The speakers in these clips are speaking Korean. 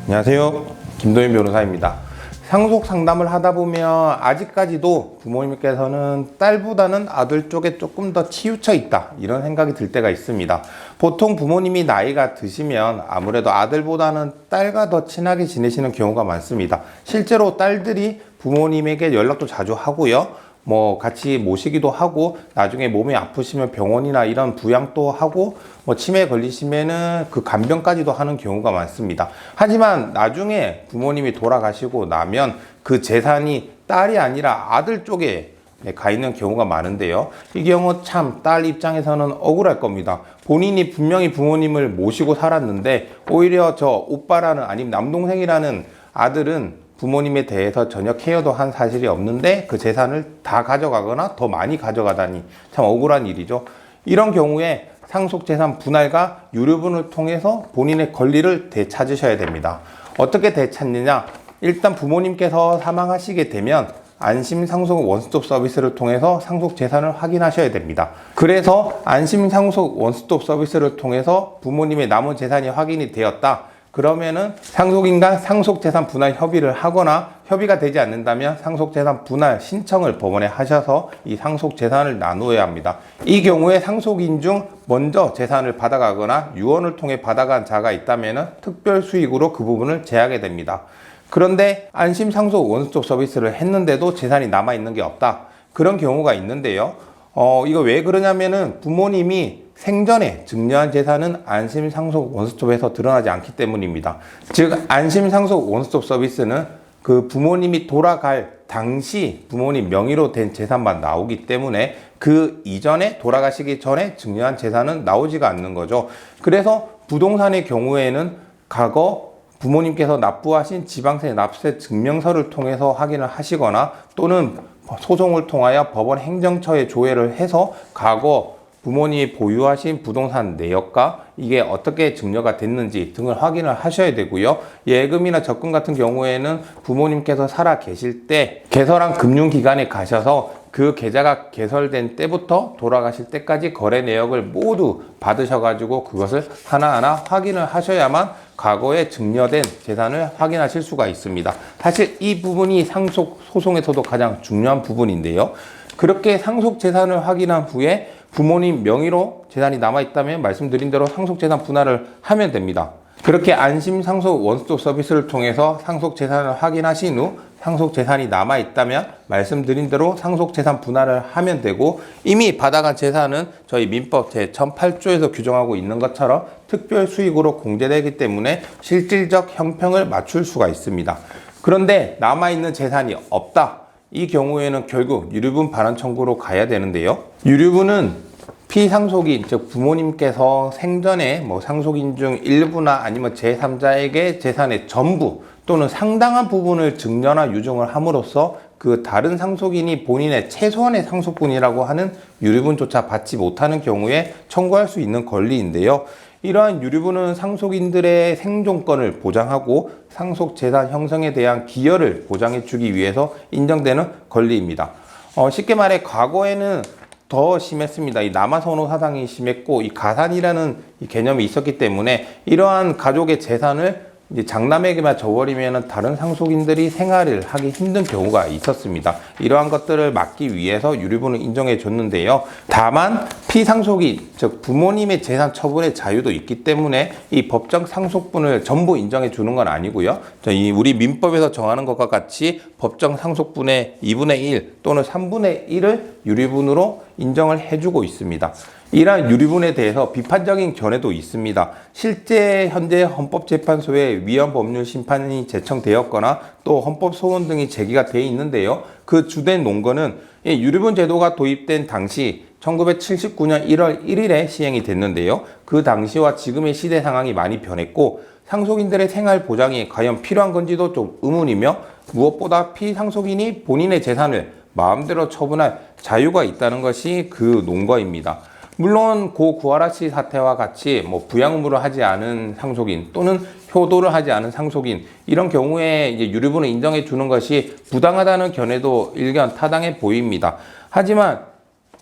안녕하세요. 김도현 변호사입니다. 상속 상담을 하다 보면 아직까지도 부모님께서는 딸보다는 아들 쪽에 조금 더 치우쳐 있다 이런 생각이 들 때가 있습니다. 보통 부모님이 나이가 드시면 아무래도 아들보다는 딸과 더 친하게 지내시는 경우가 많습니다. 실제로 딸들이 부모님에게 연락도 자주 하고요. 같이 모시기도 하고, 나중에 몸이 아프시면 병원이나 이런 부양도 하고, 치매에 걸리시면은 그 간병까지도 하는 경우가 많습니다. 하지만 나중에 부모님이 돌아가시고 나면 그 재산이 딸이 아니라 아들 쪽에 가 있는 경우가 많은데요. 이 경우 참 딸 입장에서는 억울할 겁니다. 본인이 분명히 부모님을 모시고 살았는데, 오히려 저 오빠라는 아니면 남동생이라는 아들은 부모님에 대해서 전혀 케어도 한 사실이 없는데 그 재산을 다 가져가거나 더 많이 가져가다니 참 억울한 일이죠. 이런 경우에 상속재산 분할과 유류분을 통해서 본인의 권리를 되찾으셔야 됩니다. 어떻게 되찾느냐? 일단 부모님께서 사망하시게 되면 안심상속 원스톱 서비스를 통해서 상속재산을 확인하셔야 됩니다. 그래서 안심상속 원스톱 서비스를 통해서 부모님의 남은 재산이 확인이 되었다. 그러면은 상속인 간 상속재산 분할 협의를 하거나, 협의가 되지 않는다면 상속재산 분할 신청을 법원에 하셔서 이 상속재산을 나누어야 합니다. 이 경우에 상속인 중 먼저 재산을 받아가거나 유언을 통해 받아간 자가 있다면은 특별 수익으로 그 부분을 제하게 됩니다. 그런데 안심상속 원스톱 서비스를 했는데도 재산이 남아있는 게 없다. 그런 경우가 있는데요. 이거 왜 그러냐면은 부모님이 생전에 증여한 재산은 안심상속 원스톱에서 드러나지 않기 때문입니다. 즉, 안심상속 원스톱 서비스는 그 부모님이 돌아갈 당시 부모님 명의로 된 재산만 나오기 때문에 그 이전에 돌아가시기 전에 증여한 재산은 나오지가 않는 거죠. 그래서 부동산의 경우에는 과거 부모님께서 납부하신 지방세 납세 증명서를 통해서 확인을 하시거나, 또는 소송을 통하여 법원 행정처에 조회를 해서 과거 부모님이 보유하신 부동산 내역과 이게 어떻게 증여가 됐는지 등을 확인을 하셔야 되고요. 예금이나 적금 같은 경우에는 부모님께서 살아 계실 때 개설한 금융기관에 가셔서 그 계좌가 개설된 때부터 돌아가실 때까지 거래 내역을 모두 받으셔가지고 그것을 하나하나 확인을 하셔야만 과거에 증여된 재산을 확인하실 수가 있습니다. 사실 이 부분이 상속 소송에서도 가장 중요한 부분인데요. 그렇게 상속 재산을 확인한 후에 부모님 명의로 재산이 남아있다면 말씀드린 대로 상속재산 분할을 하면 됩니다. 그렇게 안심상속 원스톱 서비스를 통해서 상속재산을 확인하신 후 상속재산이 남아있다면 말씀드린 대로 상속재산 분할을 하면 되고, 이미 받아간 재산은 저희 민법 제1008조에서 규정하고 있는 것처럼 특별 수익으로 공제되기 때문에 실질적 형평을 맞출 수가 있습니다. 그런데 남아있는 재산이 없다. 이 경우에는 결국 유류분 반환 청구로 가야 되는데요. 유류분은 피상속인, 즉 부모님께서 생전에 상속인 중 일부나 아니면 제3자에게 재산의 전부 또는 상당한 부분을 증여나 유증을 함으로써 그 다른 상속인이 본인의 최소한의 상속분이라고 하는 유류분조차 받지 못하는 경우에 청구할 수 있는 권리인데요. 이러한 유류분은 상속인들의 생존권을 보장하고 상속재산 형성에 대한 기여를 보장해주기 위해서 인정되는 권리입니다. 쉽게 말해 과거에는 더 심했습니다. 이 남아선호 사상이 심했고 이 가산이라는 이 개념이 있었기 때문에 이러한 가족의 재산을 이제 장남에게만 줘버리면 다른 상속인들이 생활을 하기 힘든 경우가 있었습니다. 이러한 것들을 막기 위해서 유류분을 인정해 줬는데요. 다만 피상속인, 즉 부모님의 재산 처분의 자유도 있기 때문에 이 법정 상속분을 전부 인정해 주는 건 아니고요. 우리 민법에서 정하는 것과 같이 법정 상속분의 2분의 1 또는 3분의 1을 유류분으로 인정을 해주고 있습니다. 이러한 유류분에 대해서 비판적인 견해도 있습니다. 실제 현재 헌법재판소에 위헌 법률 심판이 제청되었거나 또 헌법소원 등이 제기가 되어 있는데요. 그 주된 논거는 유류분 제도가 도입된 당시 1979년 1월 1일에 시행이 됐는데요. 그 당시와 지금의 시대 상황이 많이 변했고 상속인들의 생활 보장이 과연 필요한 건지도 좀 의문이며, 무엇보다 피상속인이 본인의 재산을 마음대로 처분할 자유가 있다는 것이 그 논거입니다. 물론 고 구하라 씨 사태와 같이 부양 의무를 하지 않은 상속인 또는 효도를 하지 않은 상속인, 이런 경우에 이제 유류분을 인정해 주는 것이 부당하다는 견해도 일견 타당해 보입니다. 하지만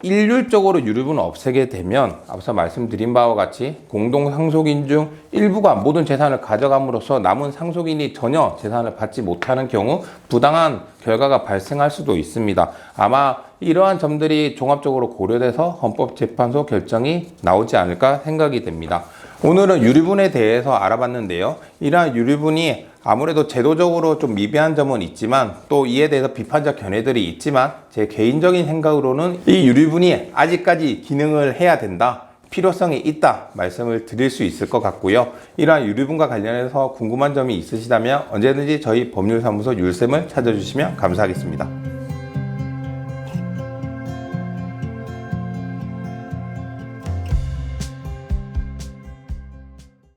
일률적으로 유류분을 없애게 되면 앞서 말씀드린 바와 같이 공동 상속인 중 일부가 모든 재산을 가져감으로써 남은 상속인이 전혀 재산을 받지 못하는 경우 부당한 결과가 발생할 수도 있습니다. 아마 이러한 점들이 종합적으로 고려돼서 헌법재판소 결정이 나오지 않을까 생각이 됩니다. 오늘은 유류분에 대해서 알아봤는데요. 이러한 유류분이 아무래도 제도적으로 좀 미비한 점은 있지만 또 이에 대해서 비판적 견해들이 있지만 제 개인적인 생각으로는 이 유류분이 아직까지 기능을 해야 된다, 필요성이 있다 말씀을 드릴 수 있을 것 같고요. 이러한 유류분과 관련해서 궁금한 점이 있으시다면 언제든지 저희 법률사무소 율쌤을 찾아주시면 감사하겠습니다.